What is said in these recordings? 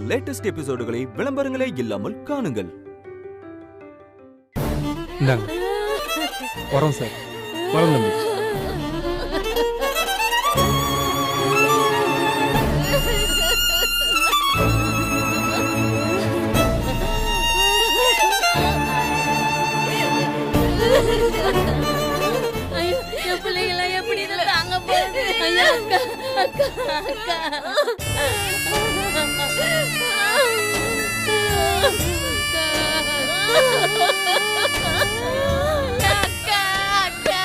Latest எபிசோடுகளை விளம்பரங்களே இல்லாமல் காணுங்கள். வரோம் சார். வரோம் தம்பி. பிள்ளைங்களாம் எப்படி தாங்க போகுது? அக்கா அக்கா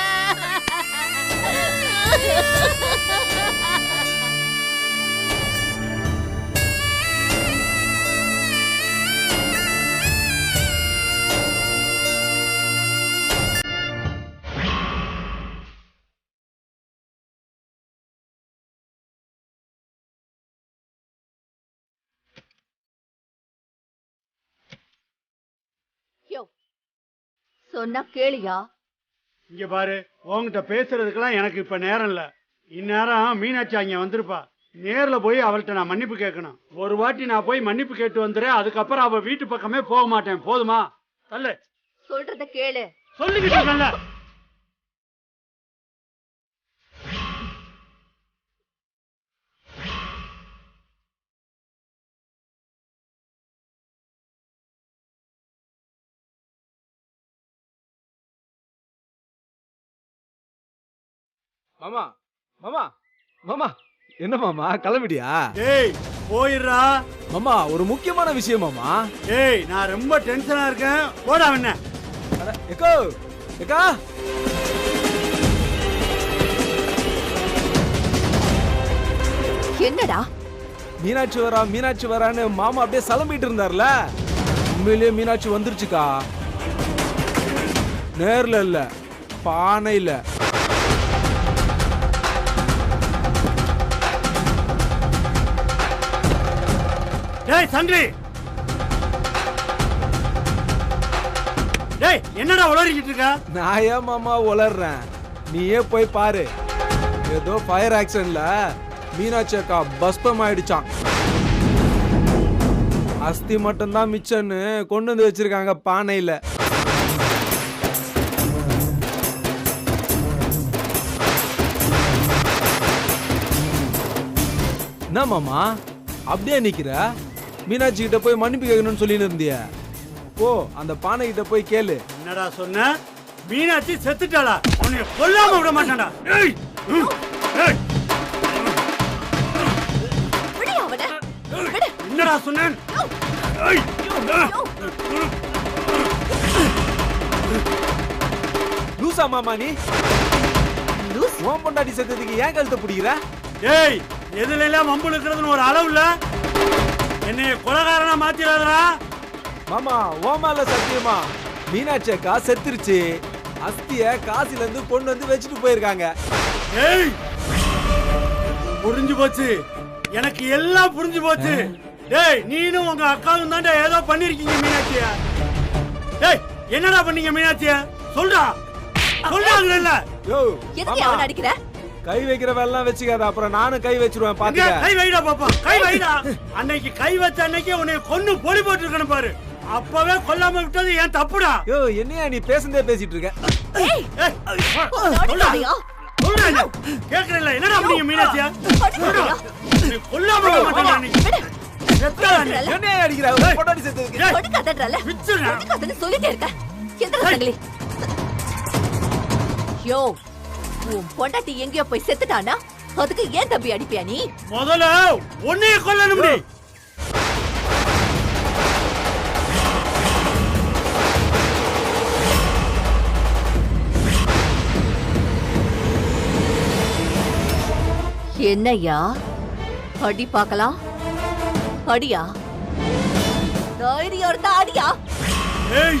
சொன்னா கேளியா? இங்க பாரு, உங்ககிட்ட பேசுறதுக்கெல்லாம் எனக்கு இப்ப நேரம் இல்ல. இந்நேரம் மீனாட்சி அங்க வந்திருப்பா. நேர்ல போய் அவள்கிட்ட நான் மன்னிப்பு கேட்கணும். ஒரு வாட்டி நான் போய் மன்னிப்பு கேட்டு வந்துறேன். அதுக்கப்புறம் அவ வீட்டு பக்கமே போக மாட்டேன். போதுமா? தள்ளு. சொல்றத கேளு. சொல்லிக்கிட்டு இருக்கல. மாமா மாமா மாமா, என்ன மாமா கிளம்பிடியா? டேய் போயிடுறா மாமா, ஒரு முக்கியமான விஷயம் மாமா. டேய் நான் ரொம்ப டென்ஷனா இருக்கேன். போடா என்ன? எக்கோ எக்கா, என்னடா? மீனாட்சி வரா மீனாட்சி வரான்னு மாமா அப்படியே சலம்பிட்டு இருந்தார்ல, உண்மையிலேயே மீனாட்சி வந்துருச்சுக்கா. நேர்ல இல்ல, பானையில. டேய் சங்கரி, டேய் என்னடா உளறிக்கிட்டு இருக்க? நான் ஏன் மாமா உளறேன், நீயே போய் பாரு. ஏதோ ஃபயர் ஆக்சிடென்ட்ல மீனாட்சி அக்கா பஸ்பம் ஆயிடுச்சான். அஸ்தி மட்டும் தான் மிச்சம்னு கொண்டு வந்து வச்சிருக்காங்க பானையில. என்ன மாமா அப்படியே நிக்கிற? மீனாட்சி கிட்ட போய் மன்னிப்பு கேட்கணும்னு சொல்லிட்டு இருந்திய. ஓ, அந்த பானை கிட்ட போய் கேளு. என்னடா சொன்ன? மீனாட்சி செத்துட்டாளா? உன்னை கொல்லாம விட மாட்டான்டா. ஏய் ஏய், என்னடா சொன்னேன்? லூசா மாமா நீ? ஓம் பொண்டாட்டி செத்ததுக்கு ஏன் கழுத்தை பிடிக்கிற? ஏய், எதுல எல்லாம் வம்பு இருக்கிறதுன்னு ஒரு அளவு இல்ல. என்னைய கொலைகாரனா மாத்திராதடா. மாமா ஓமால சத்தியமா மீனாட்சி அக்கா செத்துருச்சு. அஸ்திய காசில இருந்து கொண்டு வந்து வச்சுட்டு போயிருக்காங்க. ஏய், புரிஞ்சு போச்சு, எனக்கு எல்லாம் புரிஞ்சு போச்சு. டேய் நீனும் உங்க அக்காவும் தான்டா ஏதோ பண்ணிருக்கீங்க மீனாட்சிய. டேய் என்னடா பண்ணீங்க மீனாட்சிய? சொல்றா சொல்றாங்கல்ல. யோ எதுக்கு அவன் அடிக்கிற? கை வைக்கிற வேலை வச்சுக்காத, அப்புறம் நானும் கை வச்சிருவேன் பாத்துக்க. கை வைடா பாப்பா, கை வைடா. அன்னைக்கு கை வச்ச அன்னைக்கு உன்னை கொன்னு பொடி போட்டு இருக்கணும் பாரு. அப்பவே கொல்லாம விட்டது ஏன் தப்புடா? யோ என்னையா நீ பேசுனதே பேசிட்டு இருக்க? ஏய் சொல்றா சொல்றா, கேக்குறல என்னடா பண்ணீங்க மீனாட்சிய? நீ கொல்லாம விட மாட்டேடா நீ. என்னையா அடிக்கிற? பொண்டாட்டி செத்ததுக்கு கொடுக்காதடல. விச்சுடா. கொடுக்காதன்னு சொல்லிட்டே இருக்க. எந்திர சங்கலி. யோ, உன் பொண்டாட்டி எங்கேயோ போய் செத்துட்டானா? அதுக்கு ஏன் தம்பி அடிப்பியா நீ? முதல்ல உன்னைய கொல்லணும் நீ. என்னையா அடி பார்க்கலாம்? அடியா? தைரியம் இருந்தா அடியா? ஏய்,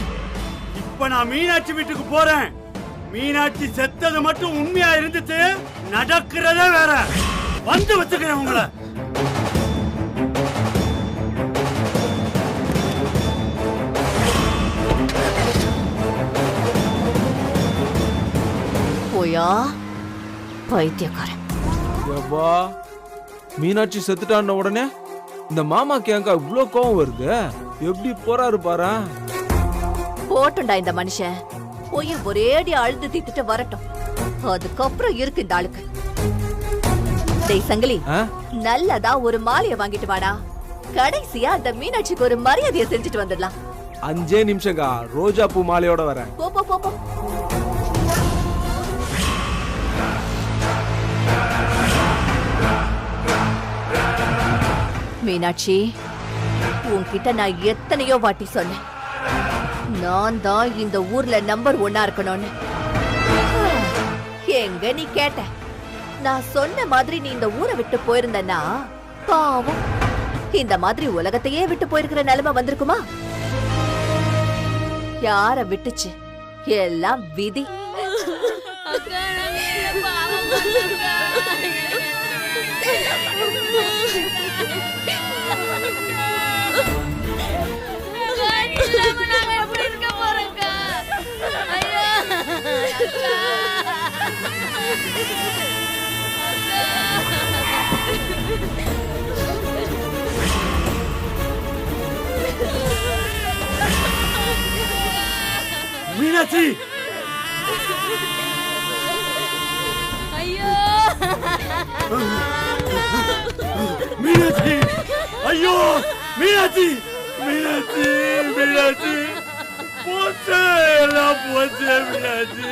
இப்ப நான் மீனாட்சி வீட்டுக்கு போறேன். மீனாட்சி செத்தது மட்டும் உண்மையா இருந்துச்சு, நடக்கிறதே வேற. வந்து வச்சுக்கிறேன் உங்களை. போயா பைத்தியக்காரன். மீனாட்சி செத்துட்டான உடனே இந்த மாமாக்கு ஏங்கா இவ்ளோ கோவம் வருது? எப்படி போறாரு பாரு. போட்டுண்டா இந்த மனுஷன் போய் ஒரேடி அழுது தீத்துட்டு வரட்டும். அதுக்கப்புறம் இருக்கு இந்த ஆளுக்கு. டேய் சங்கிலி, நல்லதா ஒரு மாலைய வாங்கிட்டு வாடா. கடைசியா அந்த மீனாட்சிக்கு ஒரு மரியாதையை செஞ்சுட்டு வந்துடலாம். 5 நிமிஷம்க்கா, ரோஜா பூ மாலையோட வரேன். போ போ போ போ. மீனாட்சி, உன்கிட்ட நான் எத்தனையோ வாட்டி சொன்னேன், நான் தான் இந்த ஊர்ல நம்பர் 1 இருக்கணும்னு. எங்க நீ கேட்ட? நான் சொன்ன மாதிரி நீ இந்த ஊரை விட்டு போயிருந்தனா பாவம் இந்த மாதிரி உலகத்தையே விட்டு போயிருக்கிற நிலைமை வந்திருக்குமா? யார விட்டுச்சு? எல்லாம் விதி. அக்கா, நாங்க என்ன பாவம் பண்ணோம்க்கா? இல்லாம நாங்க எப்படி இருக்க போறோம்க்கா? ஐயோ அக்கா. மீனாட்சி, ஐயோ மீனாட்சி, ஐயோ மீனாட்சி, மீனாட்சி, மீனாட்சி, போச்சு, எல்லாம் போச்சு மீனாட்சி,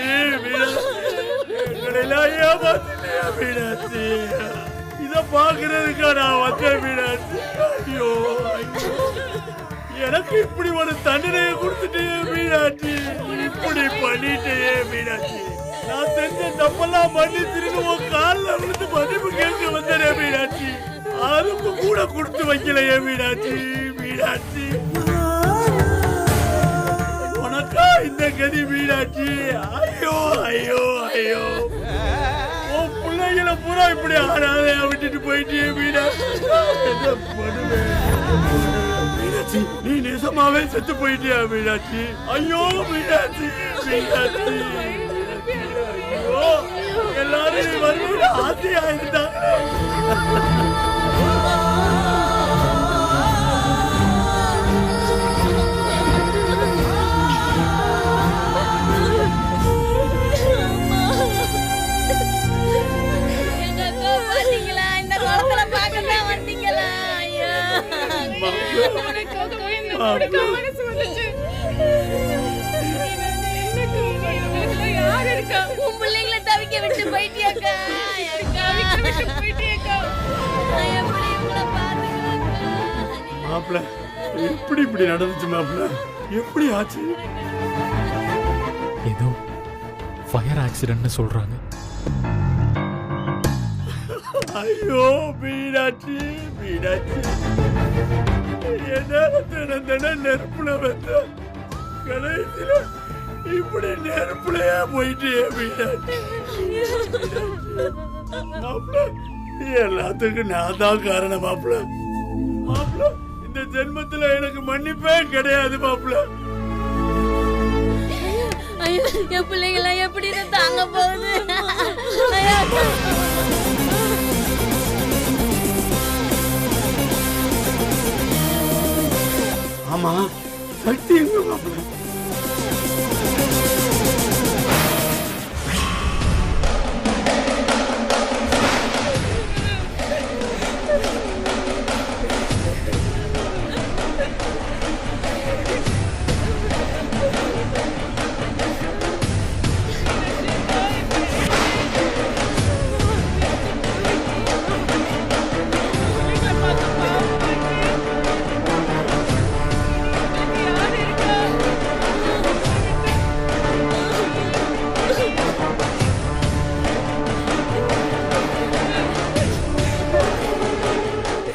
எங்களெல்லாம் ஏமாத்திட்டியா மீனாட்சி? இத பாக்குறதுக்கா நான் வந்தேன் மீனாட்சி. ஐயோ ஐயோ, எனக்கு இப்படி ஒரு தண்டனையை கொடுத்துட்டே மீனாட்சி, இப்படி பண்ணிட்டே மீனாட்சி. நான் செஞ்ச தப்பெல்லாம் மன்னிச்சிருந்து உன் காலில் விழுந்து மன்னிப்பு கேட்க வந்தேனே மீனாட்சி. அதுக்கு கூட கொடுத்து வைக்கலையே மீனாட்சி, மீனாட்சி. உனக்கா இந்த கதி மீனாட்சி? ஐயோ ஐயோ ஐயோ, உன் பிள்ளைகளை பூரா இப்படி ஆடாதையா விட்டுட்டு போயிட்டே மீனாட்சி. என்ன பண்ணுவேன் மீனாட்சி? நீ நிஜமாவே செத்து போயிட்டியா மீனாட்சி? ஐயோ மீனாட்சி, மீனாட்சி, ஐயோ, எல்லாரும் நீ வருவீங்க ஆசையா இருந்தாங்க. எங்க அக்கா பாத்தீங்களா? இந்த குளத்துல பார்க்கத்தான் வந்தீங்களா? ஐயோ உன் பிள்ளைங்களை தவிக்க விட்டு போயிட்டியாக்கா? எப்படி உங்களை பாத்துக்கலாக்கா? மாப்பிள்ள, எப்படி இப்படி நடந்துச்சு மாப்பிள்ள? எப்படி ஆச்சு? ஏதோ ஃபயர் ஆக்சிடென்ட்னு சொல்றாங்க. ஐயோ மீனாட்சி, மீனாட்சி, என்ன நெருப்புல வந்த கடைசியில இப்படி நெருப்புலயே போயிட்டு மீனாட்சி. மாப்பிள்ள, எல்லாத்துக்கும் நான் தான் காரணம் மாப்பிள்ள. மாப்பிள்ள, இந்த ஜென்மத்துல எனக்கு மன்னிப்பே கிடையாது மாப்பிள்ள. ஐயோ, என் பிள்ளைங்களாம் எப்படி இதை தாங்க போகுது? ஐயோ, ஆமா, சக்தி எங்க மாப்பிள்ள?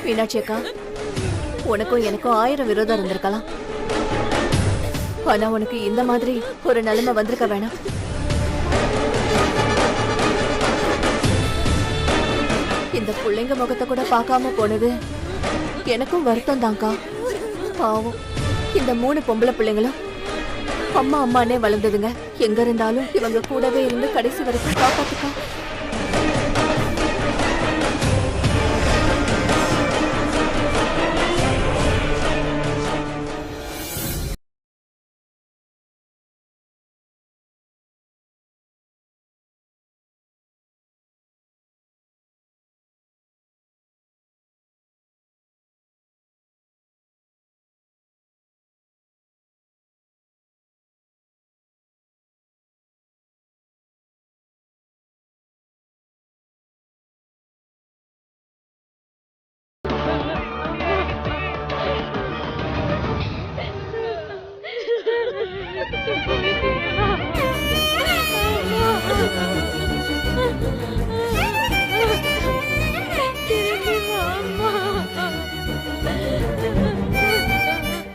மீனாட்சி அக்கா, உனக்கும் எனக்கும் 1000 விரோதம் இருந்திருக்கலாம். ஆனா உனக்கு இந்த மாதிரி ஒரு நிலைமை வந்திருக்க வேணாம். இந்த பிள்ளைங்க முகத்தை கூட பார்க்காம போனது எனக்கும் வருத்தம் தான்க்கா. பாவம், இந்த 3 பொம்பளை பிள்ளைங்களும் அம்மா அம்மானே வளர்ந்ததுங்க. எங்க இருந்தாலும் இவங்க கூடவே இருந்து கடைசி வரைக்கும் காப்பாத்துக்கா.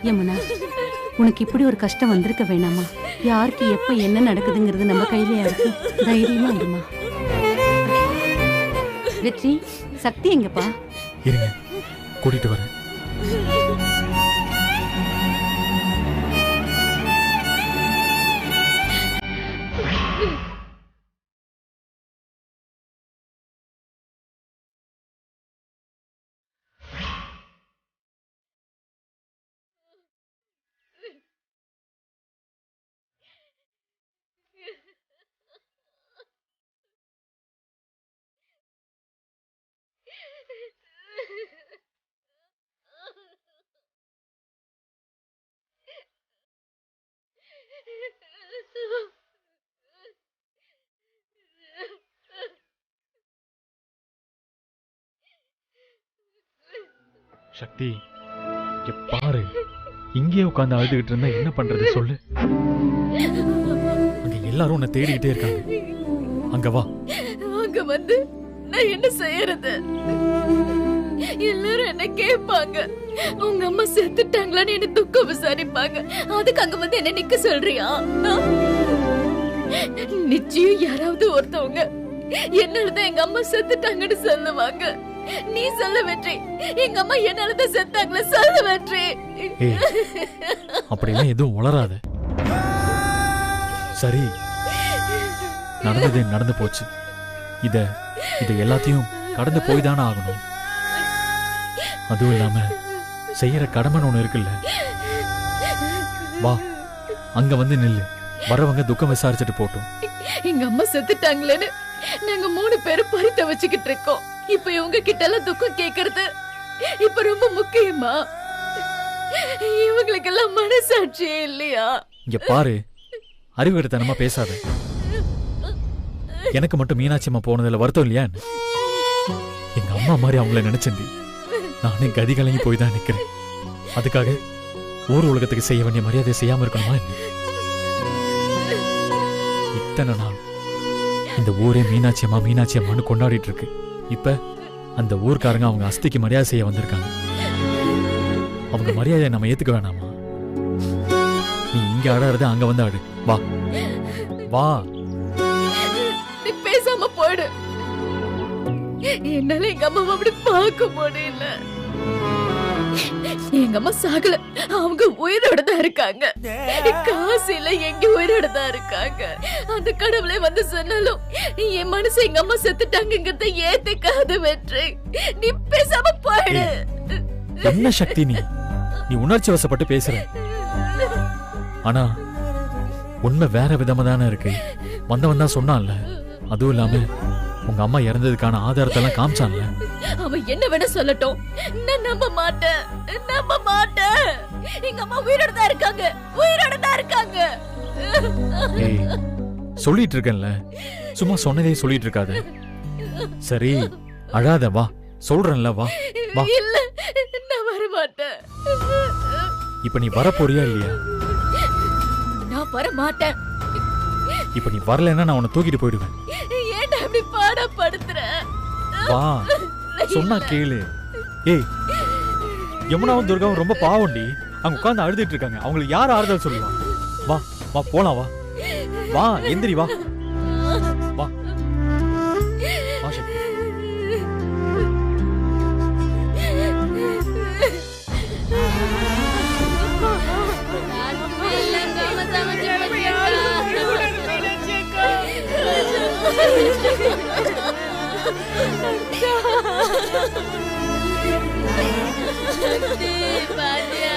யமுனா, உனக்கு இப்படி ஒரு கஷ்டம் வந்திருக்க வேணாமா? யாருக்கு எப்ப என்ன நடக்குதுங்கிறது நம்ம கையிலயா இருக்கு. தைரியமா இருமா. வெற்றி, சக்தி எங்கப்பா? இருங்க, கூட்டிட்டு வரேன். சக்தி, இங்க பாரு. இங்கேயே உட்கார்ந்து அழுதுகிட்டு இருந்தா என்ன பண்றது சொல்லு. அங்க எல்லாரும் உன்னை தேடிக்கிட்டே இருக்காங்க. அங்க வா. அங்க வந்து நான் என்ன செய்யறது? எல்லாரும் என்ன கேட்பாங்க. உங்க அம்மா செத்துட்டாங்களான்னு என்ன துக்கம் விசாரிப்பாங்க. அதுக்கு அங்க வந்து என்ன நிக்க சொல்றியா? நிச்சயம் யாராவது ஒருத்தவங்க என்னாலதான் எங்க அம்மா செத்துட்டாங்கன்னு சொல்லுவாங்க. நீ சொல்ல வெற்றி, எங்க அம்மா என்னாலதான் செத்தாங்களே சொல்ல வெற்றி. அப்படிலாம் எதுவும் உளராத. சரி, நடந்தது நடந்து போச்சு. இத எல்லாத்தையும் கடந்து போய் தானே ஆகணும். அதுவும் இல்லாம செய்யற கடமைன்னு ஒண்ணு இருக்குல்ல. வா, அங்க வந்து நில்லு. வரவங்க துக்கம் விசாரிச்சுட்டு போட்டோம். எங்க அம்மா செத்துட்டாங்களேன்னு நாங்க 3 பேரும் பரித்த வச்சுக்கிட்டு இருக்கோம். இப்ப இவங்க கிட்ட எல்லாம் துக்கம் கேக்குறது இப்ப ரொம்ப முக்கியமா? இவங்களுக்கு எல்லாம் மனசாட்சியே இல்லையா? இங்க பாரு, அறிவுகட்டத்தனமா பேசாத. எனக்கு மட்டும் மீனாட்சி அம்மா போனதுல வருத்தம் இல்லையா? எங்க அம்மா மாதிரி அவங்கள நினைச்சேன்டி. நானே கதி கலங்கி போய் தான் நிக்கிறேன். அதுக்காக ஊர் உலகத்துக்கு செய்ய வேண்டிய மரியாதை செய்யாம இருக்கணுமா என்ன? இத்தனை நாள் இந்த ஊரே மீனாட்சி அம்மான்னு கொண்டாடிட்டு இருக்கு. இப்ப அந்த ஊர்க்காரங்க அவங்க அஸ்திக்கு மரியாதை செய்ய வந்திருக்காங்க. அவங்க மரியாதையை நம்ம ஏத்துக்க வேணாமா? நீ இங்க ஆடாத, அங்க வந்து ஆடு. வா வா. நீ பேசாம போயிடு. என்னால எங்க அம்மா அப்படி பார்க்க முடியல. எங்க அம்மா சாகல, அவங்க உயிரோட தான் இருக்காங்க. காசில எங்க உயிரோட தான் இருக்காங்க. அந்த கடவுளே வந்து சொன்னாலும் என் மனசு எங்க அம்மா செத்துட்டாங்கிறத ஏத்துக்காத வெற்றி. நீ பேசாம போயிடு. என்ன சக்தி நீ உணர்ச்சி வசப்பட்டு பேசுற. ஆனா உண்மை வேற விதமா தானே இருக்கு. வந்தவன் தான் சொன்னான்ல. அதுவும் இல்லாம உங்க அம்மா இறந்ததுக்கான ஆதாரத்தை எல்லாம் காமிச்சான்ல. அவன் என்ன வேணா சொல்லட்டும், நான் நம்ப மாட்டேன். எங்க அம்மா உயிரோட தான் இருக்காங்க. ஏய், சொல்லிட்டு இருக்கேன்ல, சும்மா சொன்னதே சொல்லிட்டு இருக்காத. சரி, அழாத. வா, சொல்றேன்ல. வா வா. இல்ல, நான் வர மாட்டேன். இப்ப நீ வர போறியா இல்லையா? நான் வர மாட்டேன். இப்ப நீ வரலன்னா நான் உன்னை தூக்கிட்டு போயிடுவேன். ஏன்டா இப்படி பாடப்படுத்துற? வா, சொன்னா கேளு. ஏய், யமுனாவும் துர்காவும் ரொம்ப பாவண்டி. அங்க உட்கார்ந்து அழுதுட்டு இருக்காங்க. அவங்களுக்கு யார் ஆறுதல் சொல்லுவா? வா வா, போலாம். வா வா, எந்திரி. வா வா வா சக்தி. பாத்தியா?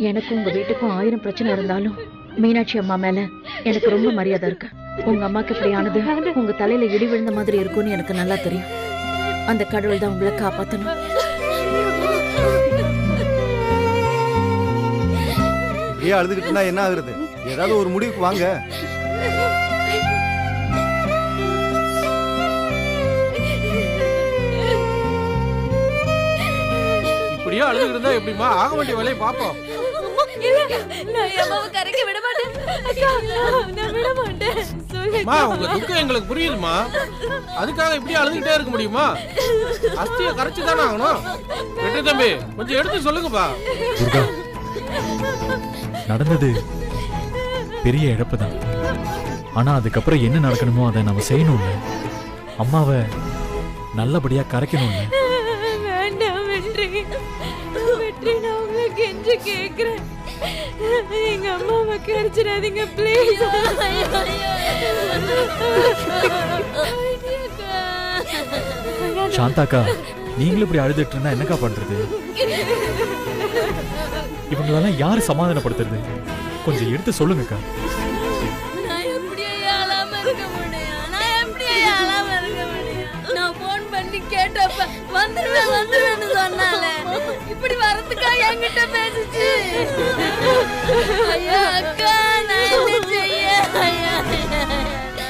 எனக்கும் உங்க வீட்டுக்கும் 1000 பிரச்சனை இருந்தாலும் மீனாட்சி அம்மா மேல எனக்கு ரொம்ப மரியாதை இருக்கு. உங்க அம்மாக்கு இப்படி ஆனது உங்க தலையில இடி விழுந்த மாதிரி இருக்கும்னு எனக்கு நல்லா தெரியும். அந்த கடவுள் தான் உங்களை காப்பாத்தணும். இப்படியே அழுதுகிட்டு இருந்தா என்ன ஆகுறது? ஏதாவது ஒரு முடிவுக்கு வாங்க. இப்படியே அழுதுகிட்டு இருந்தா எப்படிமா? ஆக வேண்டிய வேலையை பாப்போம். உங்க துக்கம் எங்களுக்கு புரியுதுமா. அதுக்காக இப்படியே அழுதுகிட்டே இருக்க முடியுமா? அஸ்தியை கரைச்சு தானே ஆகணும். வெற்றி தம்பி கொஞ்சம் எடுத்து சொல்லுங்கப்பா. துர்கா, நடந்தது பெரிய இழப்பு தான். ஆனா அதுக்கப்புறம் என்ன நடக்கணுமோ அதை நம்ம செய்யணும்ல. அம்மாவை நல்லபடியா கரைக்கணும்ல. வேண்டாம் வெற்றி, வெற்றி நான் உங்களை கெஞ்சி கேக்குறேன். எங்க அம்மாவை கரைச்சிடாதீங்க ப்ளீஸ். சாந்தாக்கா, நீங்களும் இப்படி அழுதுட்டு இருந்தா என்னக்கா பண்றது? இவங்களெல்லாம் யாரு சமாதானப்படுத்துறது? கொஞ்சம் எடுத்து சொல்லுங்கக்கா. நான் எப்படியே அழாம இருக்க முடியும்? நான் எப்படியே அழாம இருக்க முடியும்? நான் போன் பண்ணி கேட்டப்ப வந்துருவேன்னு சொன்னாலே இப்படி வரதுக்கா என்கிட்ட பேசுச்சு? ஐயா அக்கா, நான் என்ன செய்ய?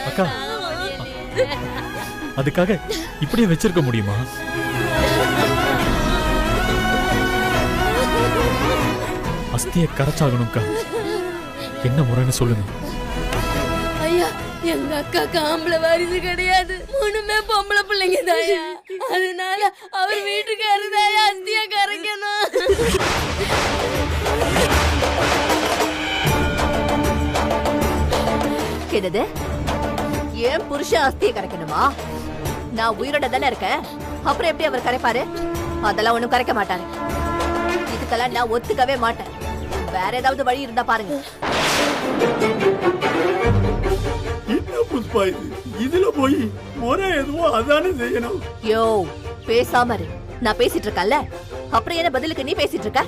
அக்கா, அதுக்காக இப்படியே வச்சிருக்க முடியுமா? அஸ்தியை கரைச்சாகணும்க்கா. என்ன முறைன்னு சொல்லுங்க. ஐயா, எங்க அக்காக்கு ஆம்பளை வாரிசு கிடையாது. 3மே பொம்பளை பிள்ளைங்க தாயா. அதனால அவர் வீட்டுக்காரரு தாயா அஸ்தியை கரைக்கணும். என்னது? ஏன் புருஷன் அஸ்தியை கரைக்கணுமா? நான் உயிரோட தானே இருக்கேன். அப்புறம் எப்படி அவர் கரைப்பாரு? அதெல்லாம் ஒண்ணும் கரைக்க மாட்டாரு. இதுக்கெல்லாம் நான் ஒத்துக்கவே மாட்டேன். வேற ஏதாவது வழி இருந்தா பாருங்க. என்ன புஷ்பா இது? இதுல போய் முறை எதுவோ அதானே செய்யணும். யோ, பேசாம இரு. நான் பேசிட்டு இருக்கேன்ல, அப்புறம் என்ன பதிலுக்கு நீ பேசிட்டு இருக்க?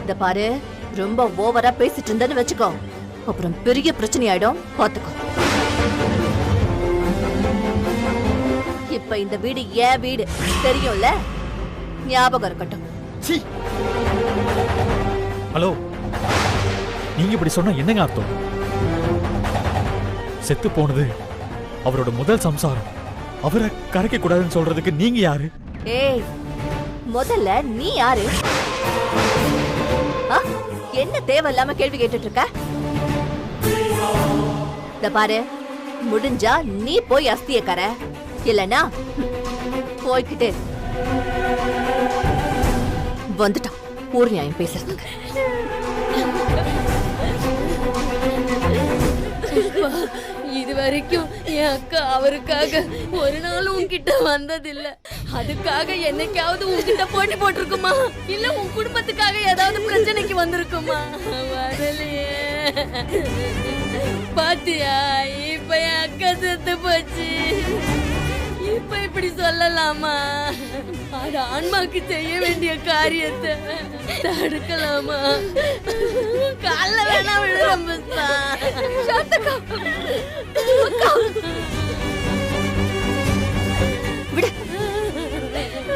இந்த பாரு, ரொம்ப ஓவரா பேசிட்டு இருந்தேன்னு வச்சுக்கோ, அப்புறம் பெரிய பிரச்சனை ஆயிடும். பாத்துக்கோ. இப்ப இந்த வீடு ஏன் வீடு தெரியும்ல? ஞாபகம் இருக்கட்டும். ஹலோ, நீங்க இப்படி சொன்னா என்னங்க அர்த்தம்? செத்து போனது அவரோட முதல் சம்சாரம். அவரை கரைக்க கூடாதுன்னு சொல்றதுக்கு நீங்க யாரு? ஏய், முதல்ல நீ யாரு? என்ன தேவையில்லாம கேள்வி கேட்டுட்டு இருக்க? இந்த பாரு, முடிஞ்சா நீ போய் அஸ்திய கரை, இல்லனா போய்கிட்டே வந்துட்டான் ஊர் நியாயம் பேசுறதுக்கு. இது வரைக்கும் என் அக்கா அவருக்காக ஒரு நாள் உன்கிட்ட வந்ததில்ல. அதுக்காக என்னைக்காவது உன்கிட்ட போட்டி போட்டிருக்குமா? இல்ல உன் குடும்பத்துக்காக ஏதாவது பிரச்சனைக்கு வந்திருக்குமா? வரலையே. பாத்தியா, இப்ப என் அக்கா செத்து போச்சு. இப்ப இப்படி சொல்லலாமா? அது ஆன்மாக்கு செய்ய வேண்டிய காரியத்தை தடுக்கலாமா? கால வேணா விழுறேன் புஷ்பா.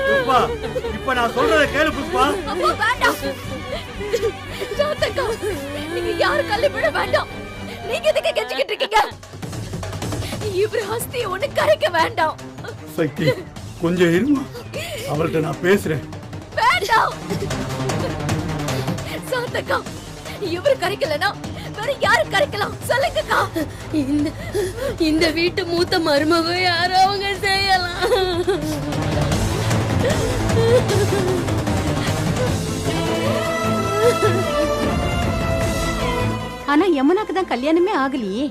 புஷ்பா, இப்ப நான் சொல்றத கேளு புஷ்பா. நீங்க யாரு கல்ல விட வேண்டாம். நீங்க எதுக்கு கெஞ்சிக்கிட்டு இருக்கீங்க? இவரு அஸ்தியை ஒண்ணு கரைக்க வேண்டாம். சக்தி, கொஞ்சம் இருமா, அவள்கிட்ட நான் பேசுறேன். வேண்டாம் சாந்தக்கா, இவரு கரைக்கலனா வேற யாரு கரைக்கலாம் சொல்லுங்கக்கா. இந்த வீட்டு மூத்த மருமக யாரோ அவங்க செய்யலாம். ஆனா யமுனாக்கு தான் கல்யாணமே ஆகலையே.